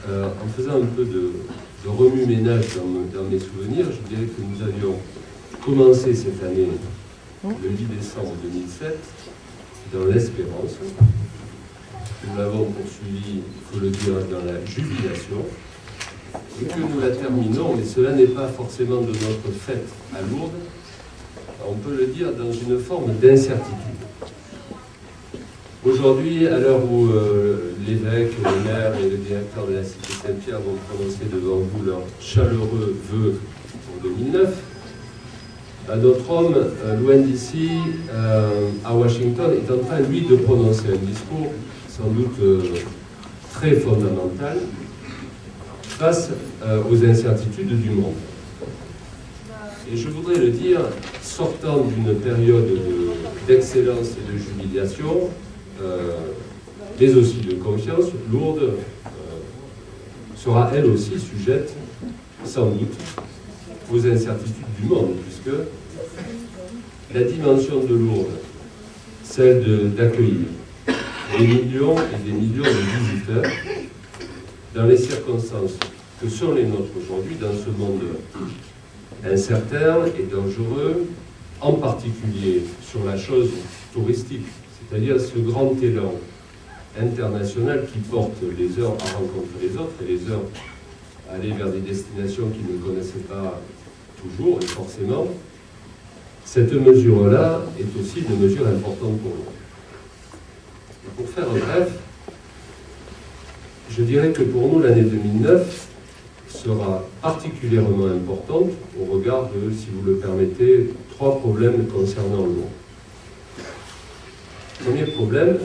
en faisant un peu de remue-ménage dans mes souvenirs, je dirais que nous avions commencé cette année, le 8 décembre 2007, dans l'espérance. Nous l'avons poursuivi, il faut le dire, dans la jubilation, et que nous la terminons, mais cela n'est pas forcément de notre fête à Lourdes, on peut le dire dans une forme d'incertitude. Aujourd'hui, à l'heure où l'évêque, le maire et le directeur de la cité Saint-Pierre vont prononcer devant vous leurs chaleureux vœux pour 2009, notre homme, loin d'ici, à Washington, est en train, lui, de prononcer un discours sans doute très fondamental face aux incertitudes du monde. Et je voudrais le dire, sortant d'une période d'excellence et de jubilation, mais aussi de confiance, Lourdes sera elle aussi sujette, sans doute, aux incertitudes du monde, puisque la dimension de Lourdes, celle d'accueillir des millions et des millions de visiteurs, dans les circonstances que sont les nôtres aujourd'hui, dans ce monde incertain et dangereux, en particulier sur la chose touristique, c'est-à-dire ce grand élan international qui porte les uns à rencontrer les autres et les uns à aller vers des destinations qu'ils ne connaissaient pas toujours, et forcément, cette mesure-là est aussi une mesure importante pour nous. Et pour faire bref, je dirais que pour nous, l'année 2009 sera particulièrement importante au regard de, si vous le permettez, 3 problèmes concernant Lourdes. Premier problème,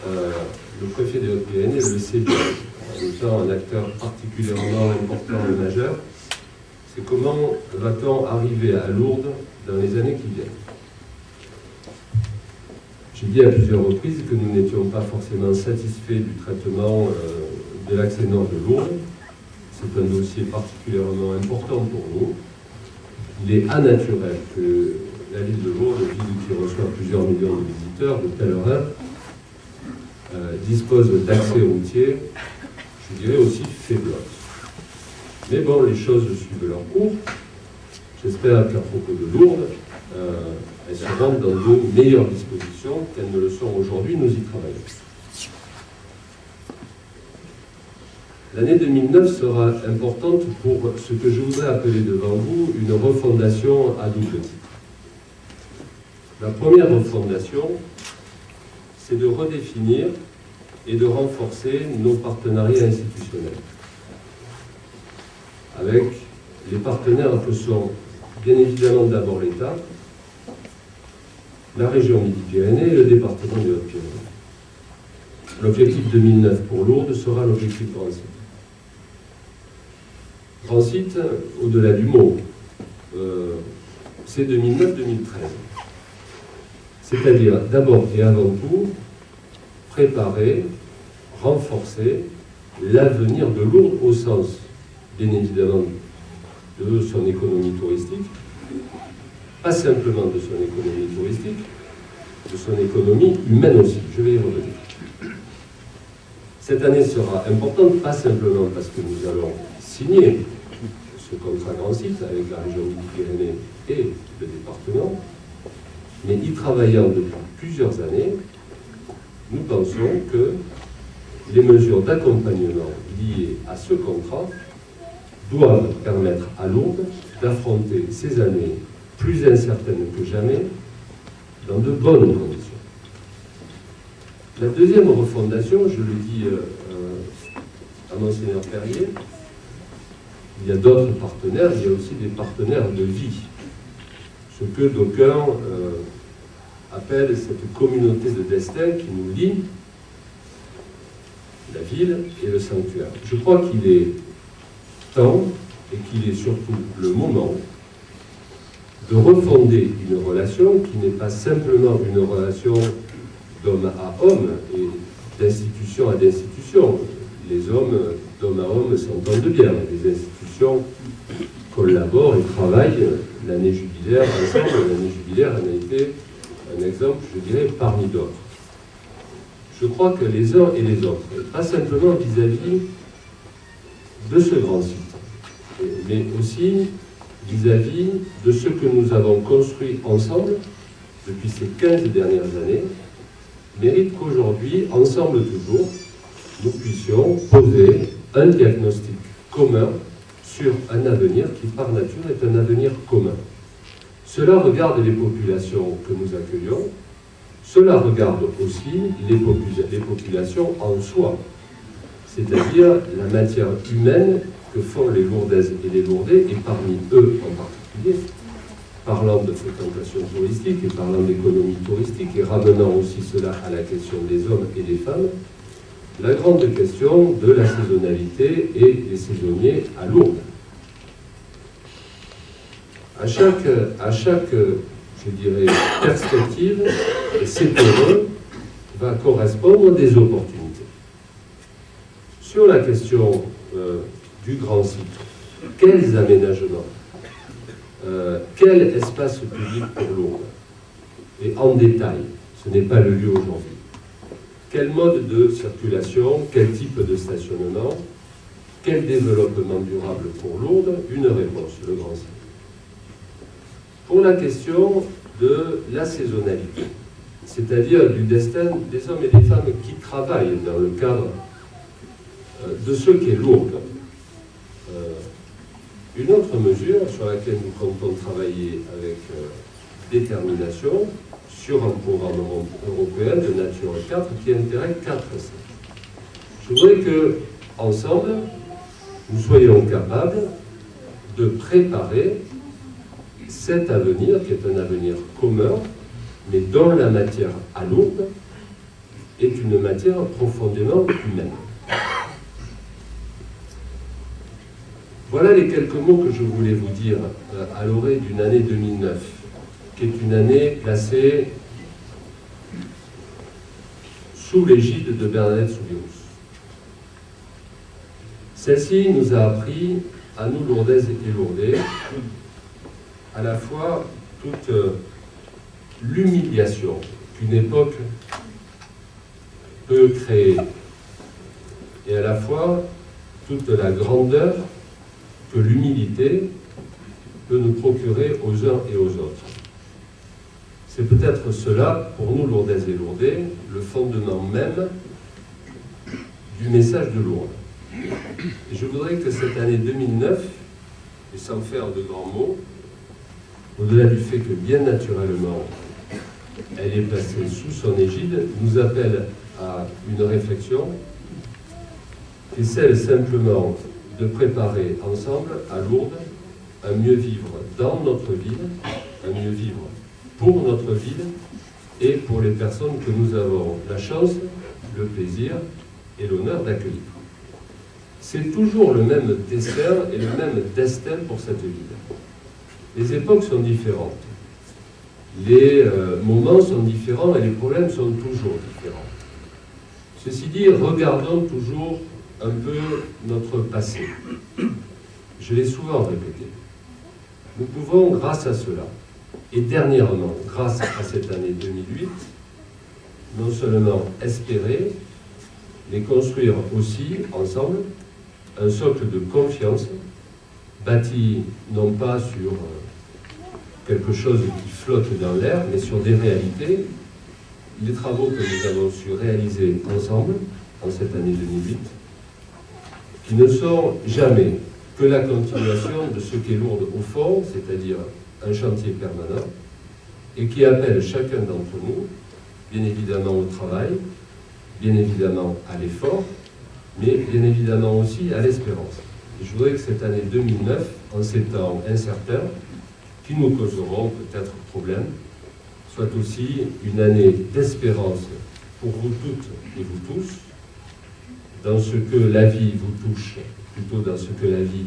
le préfet des Hautes-Pyrénées le sait bien, en étant un acteur particulièrement important et majeur, c'est comment va-t-on arriver à Lourdes dans les années qui viennent. J'ai dit à plusieurs reprises que nous n'étions pas forcément satisfaits du traitement de l'accès nord de Lourdes. C'est un dossier particulièrement important pour nous. Il est aнаturel que la ville de Lourdes, ville qui reçoit plusieurs millions de visiteurs de telle heure, dispose d'accès routier, je dirais aussi faiblos. Mais bon, les choses suivent leur cours. J'espère qu'à propos de Lourdes, elles seront dans de meilleures dispositions qu'elles ne le sont aujourd'hui. Nous y travaillons. L'année 2009 sera importante pour ce que je voudrais appeler devant vous une refondation à double titre. La première refondation, c'est de redéfinir et de renforcer nos partenariats institutionnels avec les partenaires que sont bien évidemment d'abord l'État, la région Midi-Pyrénées et le département des Hautes-Pyrénées. L'objectif 2009 pour Lourdes sera l'objectif Grand Site. Grand Site, au-delà du mot, c'est 2009-2013. C'est-à-dire, d'abord et avant tout, préparer, renforcer l'avenir de Lourdes au sens, bien évidemment, de son économie touristique, pas simplement de son économie touristique, de son économie humaine aussi. Je vais y revenir. Cette année sera importante, pas simplement parce que nous allons signer ce contrat Grand Site avec la région Midi-Pyrénées et le département, mais y travaillant depuis plusieurs années, nous pensons que les mesures d'accompagnement liées à ce contrat doivent permettre à Lourdes d'affronter ces années plus incertaines que jamais dans de bonnes conditions. La deuxième refondation, je le dis à Monseigneur Perrier, il y a d'autres partenaires, il y a aussi des partenaires de vie. Ce que d'aucuns appellent cette communauté de destin qui nous lie, la ville et le sanctuaire. Je crois qu'il est temps et qu'il est surtout le moment de refonder une relation qui n'est pas simplement une relation d'homme à homme et d'institution à d'institution. Les hommes, d'homme à homme, s'entendent bien. Les institutions collaborent et travaillent l'année jubilaire ensemble. L'année jubilaire en a été un exemple, je dirais, parmi d'autres. Je crois que les uns et les autres, pas simplement vis-à-vis de ce grand site, mais aussi vis-à-vis de ce que nous avons construit ensemble depuis ces 15 dernières années, mérite qu'aujourd'hui, ensemble toujours, nous puissions poser un diagnostic commun sur un avenir qui, par nature, est un avenir commun. Cela regarde les populations que nous accueillons, cela regarde aussi les populations en soi, c'est-à-dire la matière humaine que font les Lourdaises et les Lourdais, et parmi eux en particulier, parlant de fréquentation touristique et parlant d'économie touristique, et ramenant aussi cela à la question des hommes et des femmes, la grande question de la saisonnalité et des saisonniers à Lourdes. À chaque, je dirais, perspective, c'est heureux, va correspondre des opportunités. Sur la question du grand site, quels aménagements, quel espace public pour Lourdes? Et en détail, ce n'est pas le lieu aujourd'hui. Quel mode de circulation, quel type de stationnement, quel développement durable pour Lourdes? Une réponse, le grand site. Pour la question de la saisonnalité, c'est-à-dire du destin des hommes et des femmes qui travaillent dans le cadre de ce qu'est Lourdes. Une autre mesure sur laquelle nous comptons travailler avec détermination, sur un programme européen de nature 4 qui intéresse 4 sites. Je voudrais que, ensemble, nous soyons capables de préparer cet avenir, qui est un avenir commun, mais dont la matière à Lourdes est une matière profondément humaine. Voilà les quelques mots que je voulais vous dire à l'orée d'une année 2009, qui est une année placée sous l'égide de Bernadette Soubirous. Celle-ci nous a appris, à nous Lourdaises et Lourdais, à la fois toute l'humiliation qu'une époque peut créer, et à la fois toute la grandeur que l'humilité peut nous procurer aux uns et aux autres. C'est peut-être cela, pour nous Lourdaises et Lourdais, le fondement même du message de Lourdes. Et je voudrais que cette année 2009, et sans faire de grands mots, au-delà du fait que bien naturellement elle est placée sous son égide, nous appelle à une réflexion qui est celle simplement de préparer ensemble à Lourdes un mieux vivre dans notre ville, un mieux vivre pour notre ville et pour les personnes que nous avons la chance, le plaisir et l'honneur d'accueillir. C'est toujours le même destin et le même destin pour cette ville. Les époques sont différentes, les moments sont différents et les problèmes sont toujours différents. Ceci dit, regardons toujours un peu notre passé. Je l'ai souvent répété. Nous pouvons, grâce à cela, et dernièrement, grâce à cette année 2008, non seulement espérer, mais construire aussi, ensemble, un socle de confiance, bâti non pas sur quelque chose qui flotte dans l'air, mais sur des réalités. Les travaux que nous avons su réaliser ensemble, en cette année 2008, qui ne sont jamais que la continuation de ce qu'est Lourdes au fond, c'est-à-dire un chantier permanent, et qui appelle chacun d'entre nous, bien évidemment au travail, bien évidemment à l'effort, mais bien évidemment aussi à l'espérance. Et je voudrais que cette année 2009, en ces temps incertains, qui nous causeront peut-être problème, soit aussi une année d'espérance pour vous toutes et vous tous, dans ce que la vie vous touche, plutôt dans ce que la vie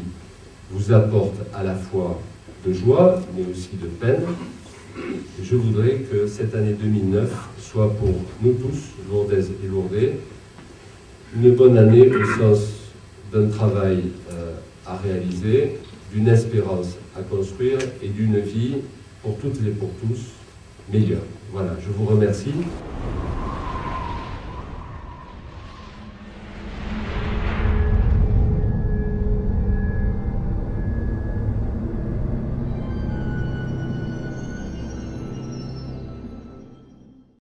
vous apporte à la fois de joie, mais aussi de peine. Et je voudrais que cette année 2009 soit pour nous tous, Lourdaises et Lourdais, une bonne année au sens d'un travail à réaliser, d'une espérance à construire et d'une vie pour toutes et pour tous meilleure. Voilà, je vous remercie.